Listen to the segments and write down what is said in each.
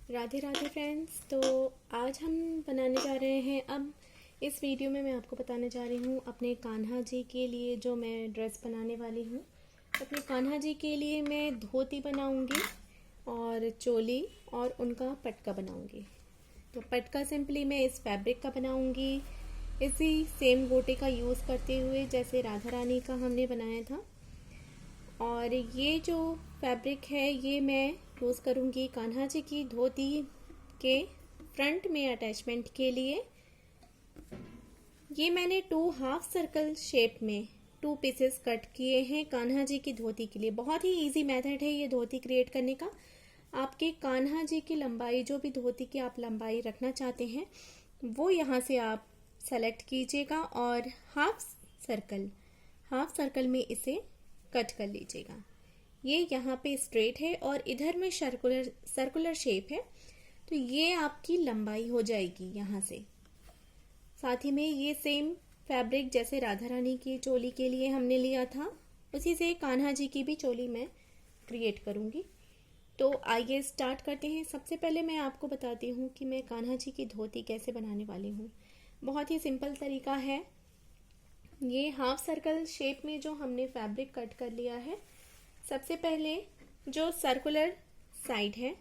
Radhe Radhe friends. तो आज हम बनाने जा रहे हैं, अब इस वीडियो में मैं आपको बताने जा रही हूँ अपने कान्हा जी के लिए जो मैं ड्रेस बनाने वाली हूँ। अपने कान्हा जी के लिए मैं धोती बनाऊँगी और चोली और उनका पटका बनाऊँगी। तो पटका सिंपली मैं इस फैब्रिक का बनाऊँगी, इसी सेम गोटे का यूज़ करते हुए जैसे राधा रानी का हमने बनाया था। और ये जो फैब्रिक है ये मैं यूज़ करूँगी कान्हा जी की धोती के फ्रंट में अटैचमेंट के लिए। ये मैंने 2 हाफ सर्कल शेप में 2 पीसेस कट किए हैं कान्हा जी की धोती के लिए। बहुत ही इजी मेथड है ये धोती क्रिएट करने का। आपके कान्हा जी की लंबाई, जो भी धोती की आप लंबाई रखना चाहते हैं वो यहाँ से आप सेलेक्ट कीजिएगा और हाफ सर्कल में इसे कट कर लीजिएगा। ये यहाँ पे स्ट्रेट है और इधर में सर्कुलर शेप है, तो ये आपकी लंबाई हो जाएगी यहाँ से। साथ ही में ये सेम फैब्रिक जैसे राधा रानी की चोली के लिए हमने लिया था, उसी से कान्हा जी की भी चोली मैं क्रिएट करूँगी। तो आइए स्टार्ट करते हैं। सबसे पहले मैं आपको बताती हूँ कि मैं कान्हा जी की धोती कैसे बनाने वाली हूँ। बहुत ही सिंपल तरीका है। ये हाफ सर्कल शेप में जो हमने फैब्रिक कट कर लिया है, सबसे पहले जो सर्कुलर साइड है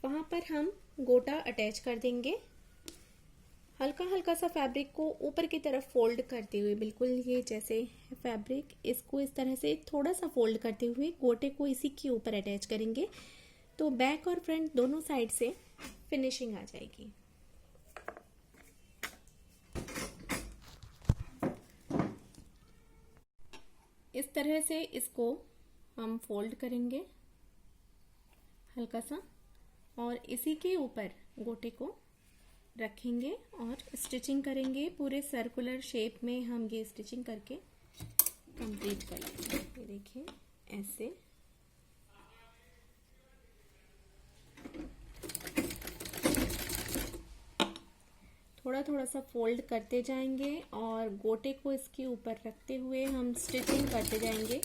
वहाँ पर हम गोटा अटैच कर देंगे। हल्का हल्का सा फैब्रिक को ऊपर की तरफ फोल्ड करते हुए, बिल्कुल ये जैसे फैब्रिक, इसको इस तरह से थोड़ा सा फोल्ड करते हुए गोटे को इसी के ऊपर अटैच करेंगे, तो बैक और फ्रंट दोनों साइड से फिनिशिंग आ जाएगी। इस तरह से इसको हम फोल्ड करेंगे हल्का सा और इसी के ऊपर गोटे को रखेंगे और स्टिचिंग करेंगे। पूरे सर्कुलर शेप में हम ये स्टिचिंग करके कंप्लीट कर लेंगे। ये देखिए ऐसे। थोड़ा थोड़ा सा फोल्ड करते जाएंगे और गोटे को इसके ऊपर रखते हुए हम स्टिचिंग करते जाएंगे।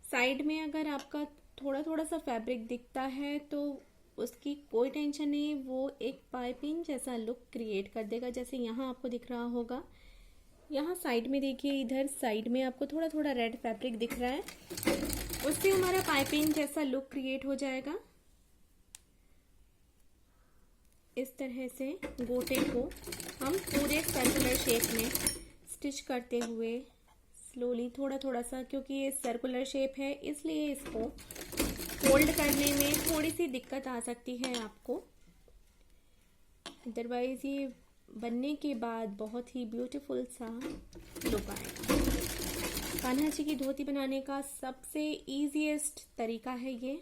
साइड में अगर आपका थोड़ा थोड़ा सा फैब्रिक दिखता है तो उसकी कोई टेंशन नहीं, वो एक पाइपिंग जैसा लुक क्रिएट कर देगा। जैसे यहाँ आपको दिख रहा होगा, यहाँ साइड में देखिए, इधर साइड में आपको थोड़ा थोड़ा रेड फैब्रिक दिख रहा है, उससे हमारा पाइपिंग जैसा लुक क्रिएट हो जाएगा। इस तरह से गोटे को हम पूरे सर्कुलर शेप में स्टिच करते हुए स्लोली थोड़ा थोड़ा सा, क्योंकि ये सर्कुलर शेप है इसलिए इसको फोल्ड करने में थोड़ी सी दिक्कत आ सकती है आपको। अदरवाइज ये बनने के बाद बहुत ही ब्यूटीफुल सा लुक आएगा। कान्हा जी की धोती बनाने का सबसे इजीएस्ट तरीका है ये,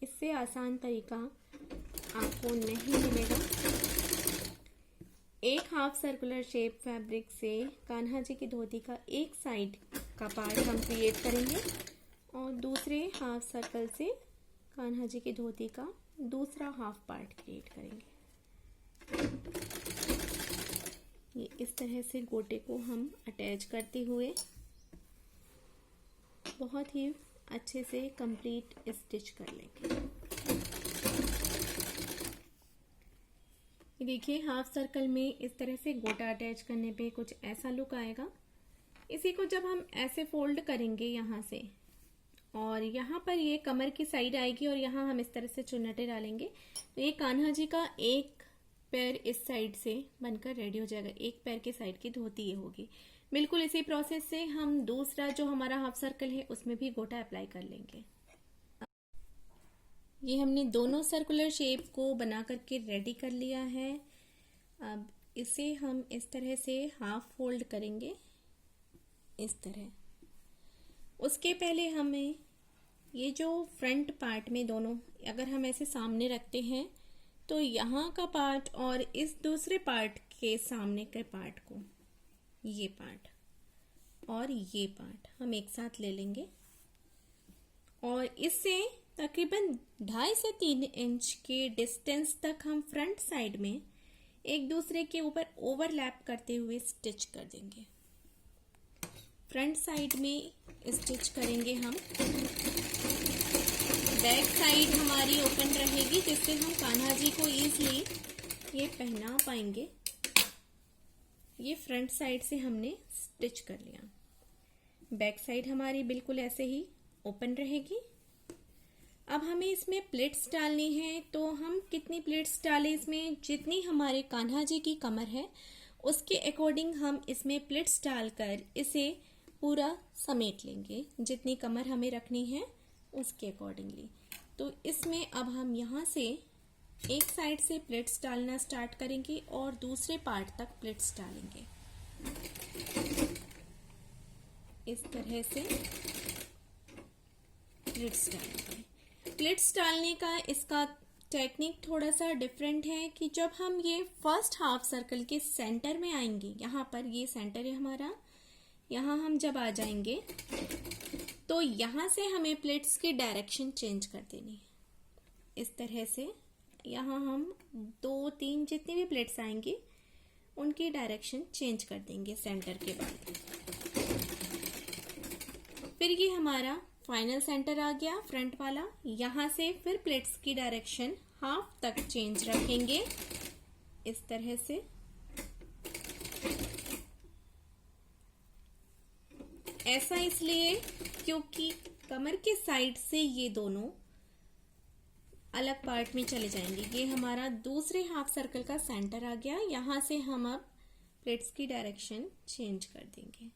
इससे आसान तरीका आपको नहीं मिलेगा। एक हाफ सर्कुलर शेप फैब्रिक से कान्हा जी की धोती का एक साइड का पार्ट हम क्रिएट करेंगे और दूसरे हाफ सर्कल से कान्हा जी की धोती का दूसरा हाफ पार्ट क्रिएट करेंगे। ये इस तरह से गोटे को हम अटैच करते हुए बहुत ही अच्छे से कंप्लीट स्टिच कर लेंगे। देखिए हाफ सर्कल में इस तरह से गोटा अटैच करने पे कुछ ऐसा लुक आएगा। इसी को जब हम ऐसे फोल्ड करेंगे यहाँ से, और यहाँ पर ये कमर की साइड आएगी और यहाँ हम इस तरह से चुन्नटे डालेंगे, तो ये कान्हा जी का एक पैर इस साइड से बनकर रेडी हो जाएगा। एक पैर के साइड की धोती ये होगी। बिल्कुल इसी प्रोसेस से हम दूसरा जो हमारा हाफ सर्कल है उसमें भी गोटा अप्लाई कर लेंगे। ये हमने दोनों सर्कुलर शेप को बना करके रेडी कर लिया है। अब इसे हम इस तरह से हाफ फोल्ड करेंगे, इस तरह। उसके पहले हमें ये जो फ्रंट पार्ट में दोनों अगर हम ऐसे सामने रखते हैं तो यहाँ का पार्ट और इस दूसरे पार्ट के सामने के पार्ट को, ये पार्ट और ये पार्ट हम एक साथ ले लेंगे और इससे तकरीबन 2.5 से 3 इंच के डिस्टेंस तक हम फ्रंट साइड में एक दूसरे के ऊपर ओवरलैप करते हुए स्टिच कर देंगे। फ्रंट साइड में स्टिच करेंगे हम बैक साइड हमारी ओपन रहेगी, जिससे हम कान्हा जी को इजीली ये पहना पाएंगे। ये फ्रंट साइड से हमने स्टिच कर लिया। बैक साइड हमारी बिल्कुल ऐसे ही ओपन रहेगी। अब हमें इसमें प्लेट्स डालनी है, तो हम कितनी प्लेट्स डालें इसमें, जितनी हमारे कान्हा जी की कमर है उसके अकॉर्डिंग हम इसमें प्लेट्स डालकर इसे पूरा समेट लेंगे, जितनी कमर हमें रखनी है उसके अकॉर्डिंगली। तो इसमें अब हम यहाँ से एक साइड से प्लेट्स डालना स्टार्ट करेंगे और दूसरे पार्ट तक प्लेट्स डालेंगे। इस तरह से प्लेट्स डालेंगे। प्लेट्स डालने का इसका टेक्निक थोड़ा सा डिफरेंट है कि जब हम ये फर्स्ट हाफ सर्कल के सेंटर में आएंगे, यहाँ पर ये सेंटर है हमारा, यहाँ हम जब आ जाएंगे तो यहाँ से हमें प्लेट्स की डायरेक्शन चेंज कर देनी है। इस तरह से यहाँ हम 2-3 जितनी भी प्लेट्स आएंगी उनकी डायरेक्शन चेंज कर देंगे सेंटर के बाद। फिर ये हमारा फाइनल सेंटर आ गया फ्रंट वाला। यहाँ से फिर प्लेट्स की डायरेक्शन हाफ तक चेंज रखेंगे इस तरह से। ऐसा इसलिए क्योंकि कमर के साइड से ये दोनों अलग पार्ट में चले जाएंगे। ये हमारा दूसरे हाफ सर्कल का सेंटर आ गया। यहाँ से हम अब प्लेट्स की डायरेक्शन चेंज कर देंगे।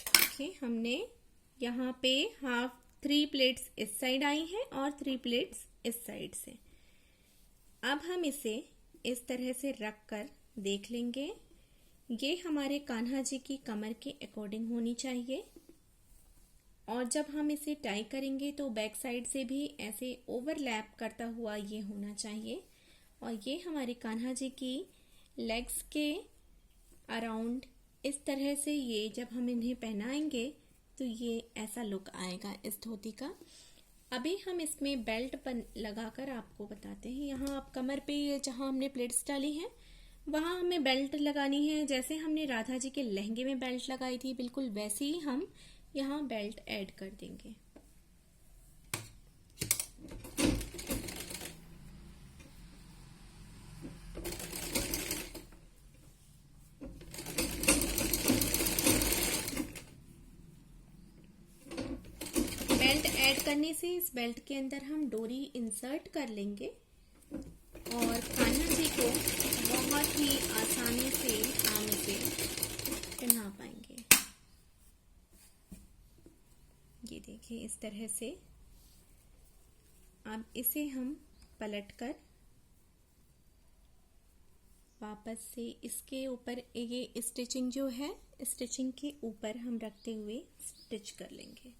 देखिए हमने यहाँ पे 3 प्लेट्स इस साइड आई हैं और 3 प्लेट्स इस साइड से। अब हम इसे इस तरह से रख कर देख लेंगे। ये हमारे कान्हा जी की कमर के अकॉर्डिंग होनी चाहिए और जब हम इसे टाई करेंगे तो बैक साइड से भी ऐसे ओवरलैप करता हुआ ये होना चाहिए। और ये हमारे कान्हा जी की लेग्स के अराउंड इस तरह से ये जब हम इन्हें पहनाएंगे तो ये ऐसा लुक आएगा इस धोती का। अभी हम इसमें बेल्ट लगाकर आपको बताते हैं। यहाँ आप कमर पे जहाँ हमने प्लेट्स डाली हैं वहाँ हमें बेल्ट लगानी है। जैसे हमने राधा जी के लहंगे में बेल्ट लगाई थी बिल्कुल वैसे ही हम यहाँ बेल्ट ऐड कर देंगे। बेल्ट ऐड करने से इस बेल्ट के अंदर हम डोरी इंसर्ट कर लेंगे और कान्हा जी को बहुत ही आसानी से हम इसे पहना पाएंगे। ये देखिए इस तरह से। अब इसे हम पलटकर वापस से इसके ऊपर ये स्टिचिंग जो है स्टिचिंग के ऊपर हम रखते हुए स्टिच कर लेंगे।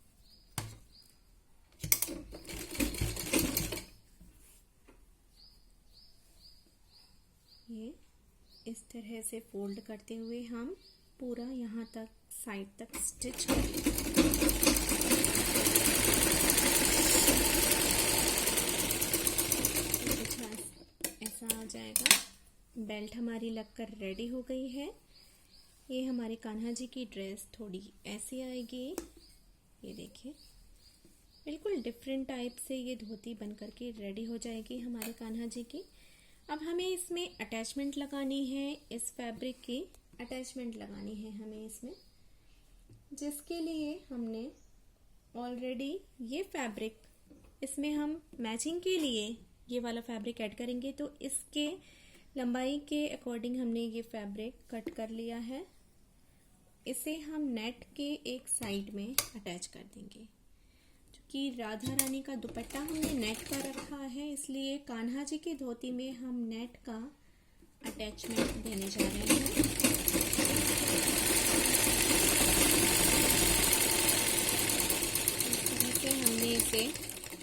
ये इस तरह से फोल्ड करते हुए हम पूरा यहाँ तक साइड तक स्टिच कर लेंगे। ऐसा आ जाएगा। बेल्ट हमारी लगकर रेडी हो गई है। ये हमारे कान्हा जी की ड्रेस थोड़ी ऐसी आएगी। ये देखिए बिल्कुल डिफरेंट टाइप से ये धोती बनकर के रेडी हो जाएगी हमारे कान्हा जी की। अब हमें इसमें अटैचमेंट लगानी है। इस फैब्रिक की अटैचमेंट लगानी है हमें इसमें, जिसके लिए हमने ऑलरेडी ये फैब्रिक इसमें हम मैचिंग के लिए ये वाला फैब्रिक ऐड करेंगे। तो इसके लंबाई के अकॉर्डिंग हमने ये फैब्रिक कट कर लिया है। इसे हम नेट के एक साइड में अटैच कर देंगे। कि राधा रानी का दुपट्टा हमने नेट का रखा है, इसलिए कान्हा जी की धोती में हम नेट का अटैचमेंट देने जा रहे हैं। इस तरह से हमने इसे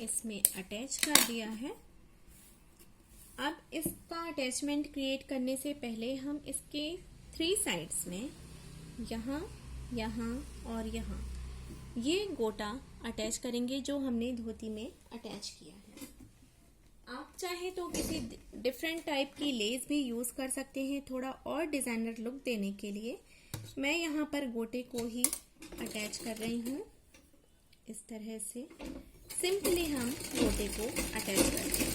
इसमें अटैच कर दिया है। अब इसका अटैचमेंट क्रिएट करने से पहले हम इसके 3 साइड्स में यहाँ, यहाँ और यहाँ ये गोटा अटैच करेंगे जो हमने धोती में अटैच किया है। आप चाहे तो किसी डिफरेंट टाइप की लेस भी यूज कर सकते हैं थोड़ा और डिजाइनर लुक देने के लिए। मैं यहाँ पर गोटे को ही अटैच कर रही हूँ। इस तरह से सिंपली हम गोटे को अटैच करते हैं।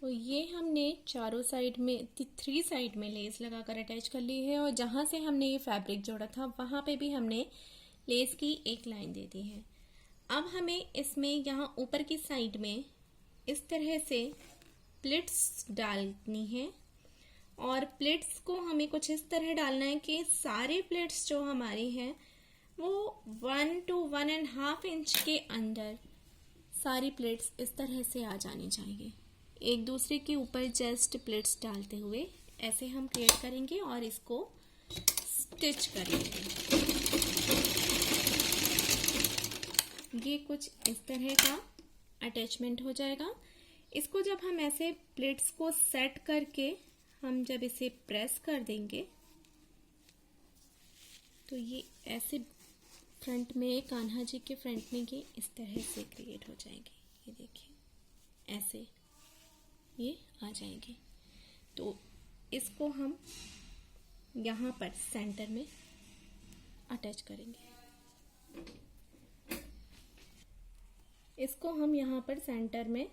तो ये हमने चारों साइड में 3 साइड में लेस लगाकर अटैच कर ली है और जहां से हमने ये फैब्रिक जोड़ा था वहां पे भी हमने लेस की एक लाइन दे दी है। अब हमें इसमें यहाँ ऊपर की साइड में इस तरह से प्लिट्स डालनी है और प्लिट्स को हमें कुछ इस तरह डालना है कि सारे प्लिट्स जो हमारी हैं वो 1 to 1.5 इंच के अंदर सारी प्लेट्स इस तरह से आ जानी चाहिए। एक दूसरे के ऊपर जस्ट प्लेट्स डालते हुए ऐसे हम क्रिएट करेंगे और इसको स्टिच करेंगे। ये कुछ इस तरह का अटैचमेंट हो जाएगा। इसको जब हम ऐसे प्लेट्स को सेट करके हम जब इसे प्रेस कर देंगे तो ये ऐसे फ्रंट में कान्हा जी के फ्रंट में ये इस तरह से क्रिएट हो जाएंगे। ये देखिए ऐसे ये आ जाएंगे। तो इसको हम यहाँ पर सेंटर में अटैच करेंगे। इसको हम यहाँ पर सेंटर में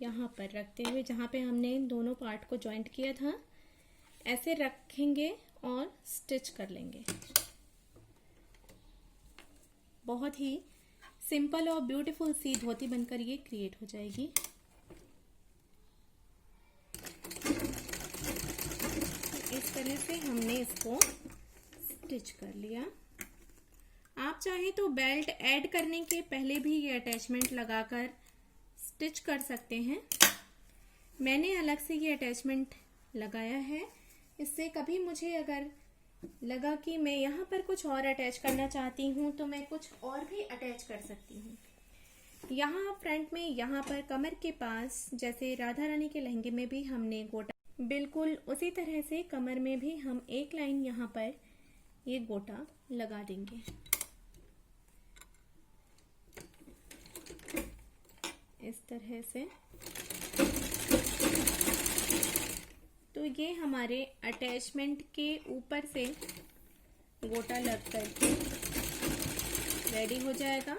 यहाँ पर रखते हुए जहाँ पे हमने इन दोनों पार्ट को जॉइंट किया था ऐसे रखेंगे और स्टिच कर लेंगे। बहुत ही सिंपल और ब्यूटीफुल सी धोती बनकर ये क्रिएट हो जाएगी। इस तरह से हमने इसको स्टिच कर लिया। आप चाहे तो बेल्ट ऐड करने के पहले भी ये अटैचमेंट लगाकर स्टिच कर सकते हैं। मैंने अलग से ये अटैचमेंट लगाया है। इससे कभी मुझे अगर लगा कि मैं यहाँ पर कुछ और अटैच करना चाहती हूँ तो मैं कुछ और भी अटैच कर सकती हूँ। यहाँ फ्रंट में यहाँ पर कमर के पास जैसे राधा रानी के लहंगे में भी हमने गोटा, बिल्कुल उसी तरह से कमर में भी हम एक लाइन यहाँ पर ये गोटा लगा देंगे। इस तरह से तो ये हमारे अटैचमेंट के ऊपर से गोटा लग करके रेडी हो जाएगा।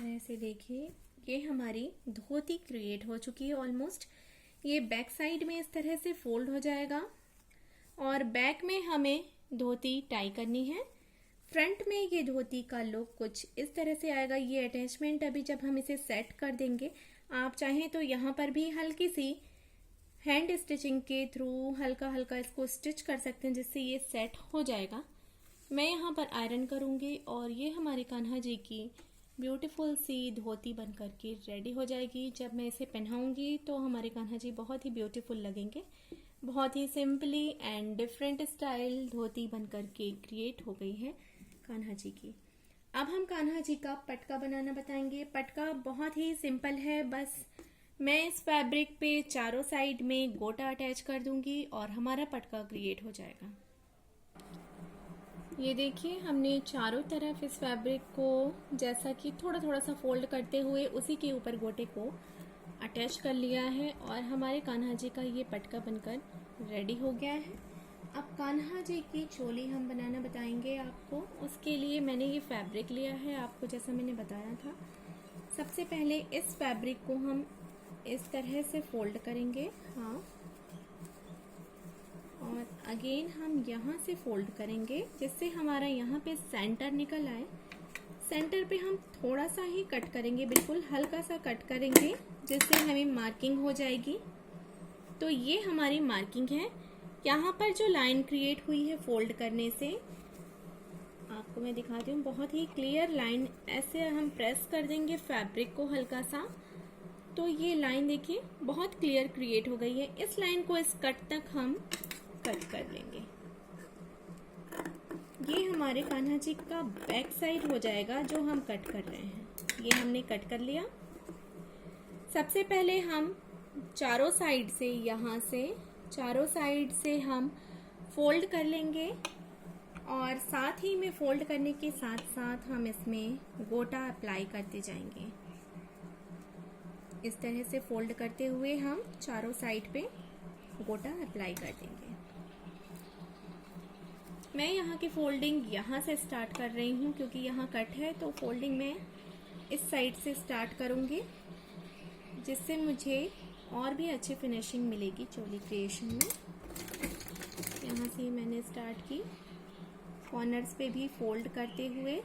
ऐसे देखिए ये हमारी धोती क्रिएट हो चुकी है ऑलमोस्ट। ये बैक साइड में इस तरह से फोल्ड हो जाएगा और बैक में हमें धोती टाई करनी है। फ्रंट में ये धोती का लुक कुछ इस तरह से आएगा। ये अटैचमेंट अभी जब हम इसे सेट कर देंगे, आप चाहें तो यहाँ पर भी हल्की सी हैंड स्टिचिंग के थ्रू हल्का हल्का इसको स्टिच कर सकते हैं जिससे ये सेट हो जाएगा। मैं यहाँ पर आयरन करूँगी और ये हमारे कान्हा जी की ब्यूटीफुल सी धोती बन करके रेडी हो जाएगी। जब मैं इसे पहनाऊंगी तो हमारे कान्हा जी बहुत ही ब्यूटीफुल लगेंगे। बहुत ही सिंपली एंड डिफरेंट स्टाइल धोती बन करके क्रिएट हो गई है कान्हा जी की। अब हम कान्हा जी का पटका बनाना बताएंगे। पटका बहुत ही सिंपल है। बस मैं इस फैब्रिक पे चारों साइड में गोटा अटैच कर दूंगी और हमारा पटका क्रिएट हो जाएगा। ये देखिए हमने चारों तरफ इस फैब्रिक को जैसा कि थोड़ा थोड़ा सा फोल्ड करते हुए उसी के ऊपर गोटे को अटैच कर लिया है और हमारे कान्हा जी का ये पटका बनकर रेडी हो गया है। अब कान्हा जी की चोली हम बनाना बताएंगे आपको। उसके लिए मैंने ये फैब्रिक लिया है आपको जैसा मैंने बताया था। सबसे पहले इस फैब्रिक को हम इस तरह से फोल्ड करेंगे, हाँ, और अगेन हम यहाँ से फोल्ड करेंगे जिससे हमारा यहाँ पे सेंटर निकल आए। सेंटर पे हम थोड़ा सा ही कट करेंगे, बिल्कुल हल्का सा कट करेंगे जिससे हमें मार्किंग हो जाएगी। तो ये हमारी मार्किंग है। यहाँ पर जो लाइन क्रिएट हुई है फोल्ड करने से, आपको मैं दिखाती हूँ, बहुत ही क्लियर लाइन। ऐसे हम प्रेस कर देंगे फैब्रिक को हल्का सा तो ये लाइन देखिए बहुत क्लियर क्रिएट हो गई है। इस लाइन को इस कट तक हम कट कर लेंगे। ये हमारे कान्हा जी का बैक साइड हो जाएगा जो हम कट कर रहे हैं। ये हमने कट कर लिया। सबसे पहले हम चारों साइड से यहाँ से चारों साइड से हम फोल्ड कर लेंगे और साथ ही में फोल्ड करने के साथ साथ हम इसमें गोटा अप्लाई करते जाएंगे। इस तरह से फोल्ड करते हुए हम चारों साइड पे गोटा अप्लाई कर देंगे। मैं यहाँ की फोल्डिंग यहाँ से स्टार्ट कर रही हूँ क्योंकि यहाँ कट है, तो फोल्डिंग मैं इस साइड से स्टार्ट करूँगी, जिससे मुझे और भी अच्छी फिनिशिंग मिलेगी चोली क्रिएशन में। यहाँ से मैंने स्टार्ट की, कॉर्नर्स पे भी फोल्ड करते हुए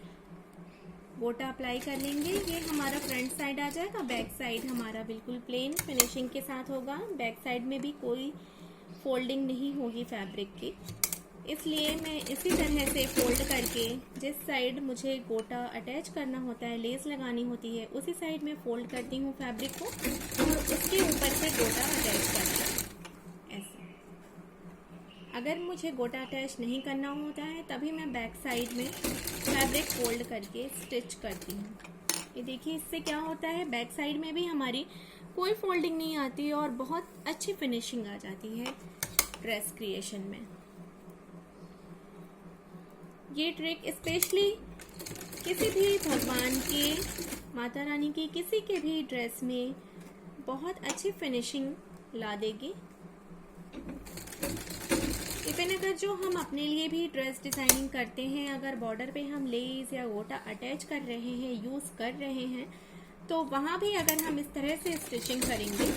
गोटा अप्लाई कर लेंगे। ये हमारा फ्रंट साइड आ जाएगा, बैक साइड हमारा बिल्कुल प्लेन फिनिशिंग के साथ होगा। बैक साइड में भी कोई फोल्डिंग नहीं होगी फैब्रिक की, इसलिए मैं इसी तरह से फोल्ड करके जिस साइड मुझे गोटा अटैच करना होता है, लेस लगानी होती है, उसी साइड में फोल्ड करती हूँ फैब्रिक को और उसके ऊपर से गोटा अटैच करती हूँ ऐसे। अगर मुझे गोटा अटैच नहीं करना होता है तभी मैं बैक साइड में फैब्रिक फोल्ड करके स्टिच करती हूँ। ये देखिए, इससे क्या होता है, बैक साइड में भी हमारी कोई फोल्डिंग नहीं आती और बहुत अच्छी फिनिशिंग आ जाती है ड्रेस क्रिएशन में। ये ट्रिक स्पेशली किसी भी भगवान की, माता रानी की, किसी के भी ड्रेस में बहुत अच्छी फिनिशिंग ला देगी। इवन अगर जो हम अपने लिए भी ड्रेस डिजाइनिंग करते हैं, अगर बॉर्डर पे हम लेस या गोटा अटैच कर रहे हैं, यूज कर रहे हैं, तो वहां भी अगर हम इस तरह से स्टिचिंग करेंगे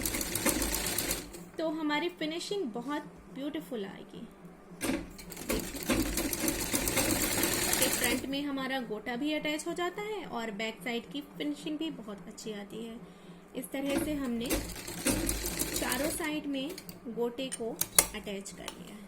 तो हमारी फिनिशिंग बहुत ब्यूटीफुल आएगी। फ्रंट में हमारा गोटा भी अटैच हो जाता है और बैक साइड की फिनिशिंग भी बहुत अच्छी आती है। इस तरह से हमने चारों साइड में गोटे को अटैच कर लिया है।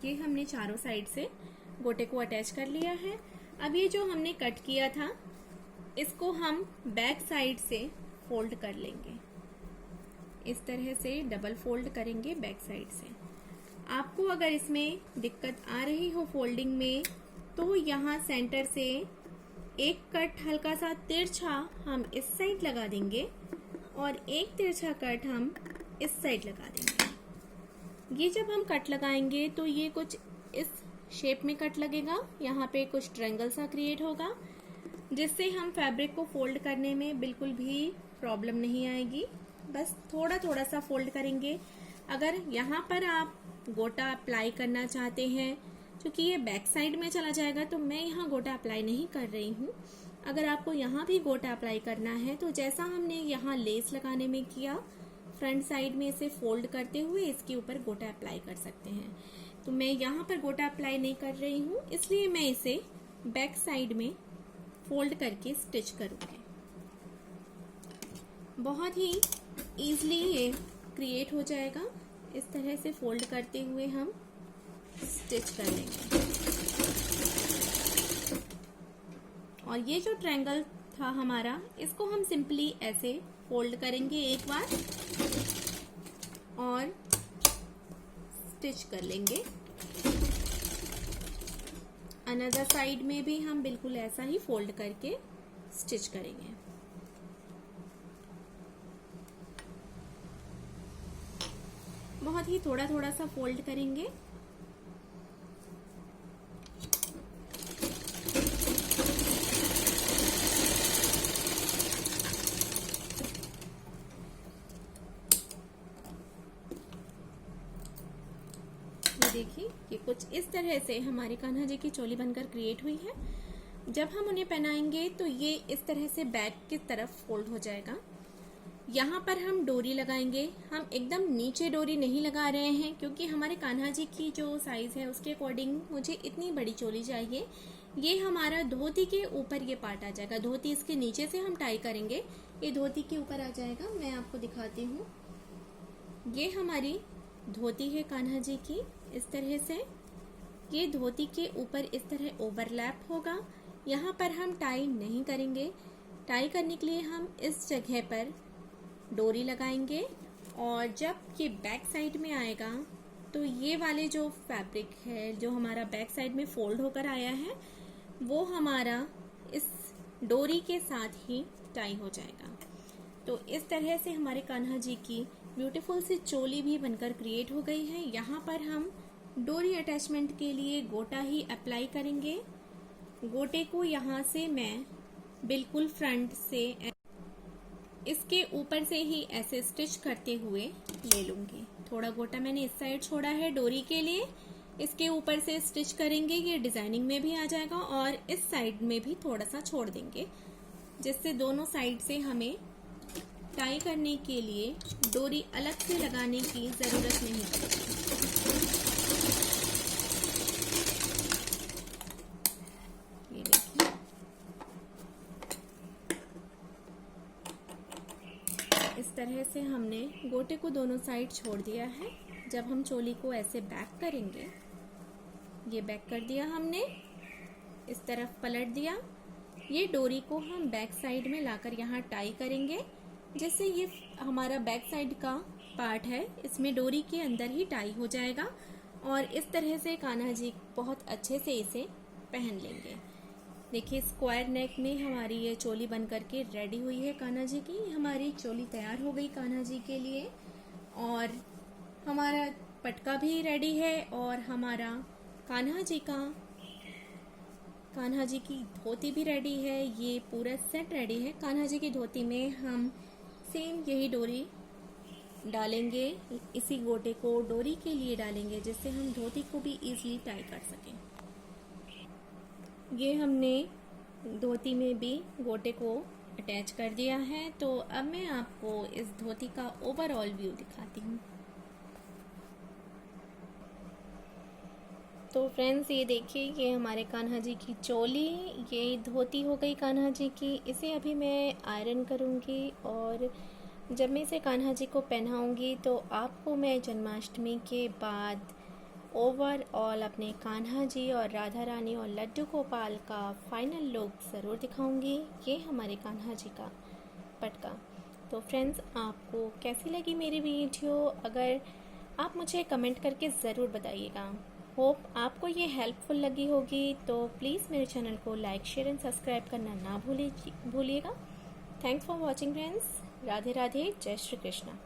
ये हमने चारों साइड से गोटे को अटैच कर लिया है। अब ये जो हमने कट किया था, इसको हम बैक साइड से फोल्ड कर लेंगे। इस तरह से डबल फोल्ड करेंगे बैक साइड से। आपको अगर इसमें दिक्कत आ रही हो फोल्डिंग में, तो यहाँ सेंटर से एक कट हल्का सा तिरछा हम इस साइड लगा देंगे और एक तिरछा कट हम इस साइड लगा देंगे। ये जब हम कट लगाएंगे तो ये कुछ इस शेप में कट लगेगा, यहाँ पे कुछ ट्रायंगल सा क्रिएट होगा, जिससे हम फैब्रिक को फोल्ड करने में बिल्कुल भी प्रॉब्लम नहीं आएगी। बस थोड़ा थोड़ा सा फोल्ड करेंगे। अगर यहाँ पर आप गोटा अप्लाई करना चाहते हैं, क्योंकि ये बैक साइड में चला जाएगा, तो मैं यहाँ गोटा अप्लाई नहीं कर रही हूँ। अगर आपको यहाँ भी गोटा अप्लाई करना है तो जैसा हमने यहाँ लेस लगाने में किया, फ्रंट साइड में इसे फोल्ड करते हुए इसके ऊपर गोटा अप्लाई कर सकते हैं। तो मैं यहाँ पर गोटा अप्लाई नहीं कर रही हूँ, इसलिए मैं इसे बैक साइड में फोल्ड करके स्टिच करूंगी। बहुत ही इजीली ये क्रिएट हो जाएगा। इस तरह से फोल्ड करते हुए हम स्टिच कर लेंगे। और ये जो ट्रायंगल था हमारा, इसको हम सिंपली ऐसे फोल्ड करेंगे एक बार और स्टिच कर लेंगे। अनदर साइड में भी हम बिल्कुल ऐसा ही फोल्ड करके स्टिच करेंगे। बहुत ही थोड़ा थोड़ा सा फोल्ड करेंगे। देखिए, ये कुछ इस तरह से हमारी कान्हा जी की चोली बनकर क्रिएट हुई है। जब हम उन्हें पहनाएंगे तो ये इस तरह से बैक की तरफ फोल्ड हो जाएगा। यहाँ पर हम डोरी लगाएंगे। हम एकदम नीचे डोरी नहीं लगा रहे हैं, क्योंकि हमारे कान्हा जी की जो साइज है उसके अकॉर्डिंग मुझे इतनी बड़ी चोली चाहिए। ये हमारा धोती के ऊपर ये पार्ट आ जाएगा। धोती इसके नीचे से हम टाई करेंगे, ये धोती के ऊपर आ जाएगा। मैं आपको दिखाती हूँ। ये हमारी धोती है कान्हा जी की। इस तरह से ये धोती के ऊपर इस तरह ओवरलैप होगा। यहाँ पर हम टाई नहीं करेंगे। टाई करने के लिए हम इस जगह पर डोरी लगाएंगे और जब ये बैक साइड में आएगा तो ये वाले जो फैब्रिक है जो हमारा बैक साइड में फोल्ड होकर आया है वो हमारा इस डोरी के साथ ही टाई हो जाएगा। तो इस तरह से हमारे कान्हा जी की ब्यूटीफुल सी चोली भी बनकर क्रिएट हो गई है। यहाँ पर हम डोरी अटैचमेंट के लिए गोटा ही अप्लाई करेंगे। गोटे को यहाँ से मैं बिल्कुल फ्रंट से इसके ऊपर से ही ऐसे स्टिच करते हुए ले लूंगी। थोड़ा गोटा मैंने इस साइड छोड़ा है डोरी के लिए, इसके ऊपर से स्टिच करेंगे, ये डिजाइनिंग में भी आ जाएगा और इस साइड में भी थोड़ा सा छोड़ देंगे, जिससे दोनों साइड से हमें टाई करने के लिए डोरी अलग से लगाने की जरूरत नहीं पड़ेगी। ये देखिए, इस तरह से हमने गोटे को दोनों साइड छोड़ दिया है। जब हम चोली को ऐसे बैक करेंगे, ये बैक कर दिया हमने, इस तरफ पलट दिया, ये डोरी को हम बैक साइड में लाकर यहाँ टाई करेंगे, जिससे ये हमारा बैक साइड का पार्ट है इसमें डोरी के अंदर ही टाई हो जाएगा और इस तरह से कान्हा जी बहुत अच्छे से इसे पहन लेंगे। देखिए, स्क्वायर नेक में हमारी ये चोली बन करके रेडी हुई है कान्हा जी की। हमारी चोली तैयार हो गई कान्हा जी के लिए और हमारा पटका भी रेडी है और हमारा कान्हा जी की धोती भी रेडी है। ये पूरा सेट रेडी है। कान्हा जी की धोती में हम सेम यही डोरी डालेंगे, इसी गोटे को डोरी के लिए डालेंगे, जिससे हम धोती को भी इजीली टाई कर सकें। ये हमने धोती में भी गोटे को अटैच कर दिया है। तो अब मैं आपको इस धोती का ओवरऑल व्यू दिखाती हूँ। तो फ्रेंड्स, ये देखिए, ये हमारे कान्हा जी की चोली, ये धोती हो गई कान्हा जी की। इसे अभी मैं आयरन करूँगी और जब मैं इसे कान्हा जी को पहनाऊँगी तो आपको मैं जन्माष्टमी के बाद ओवरऑल अपने कान्हा जी और राधा रानी और लड्डू गोपाल का फाइनल लुक ज़रूर दिखाऊंगी। ये हमारे कान्हा जी का पटका। तो फ्रेंड्स, आपको कैसी लगी मेरी वीडियो? अगर आप मुझे कमेंट करके ज़रूर बताइएगा। होप आपको ये हेल्पफुल लगी होगी। तो प्लीज़ मेरे चैनल को लाइक, शेयर एंड सब्सक्राइब करना ना भूलिएगा। Thanks for watching friends. Radhe Radhe, जय श्री कृष्णा।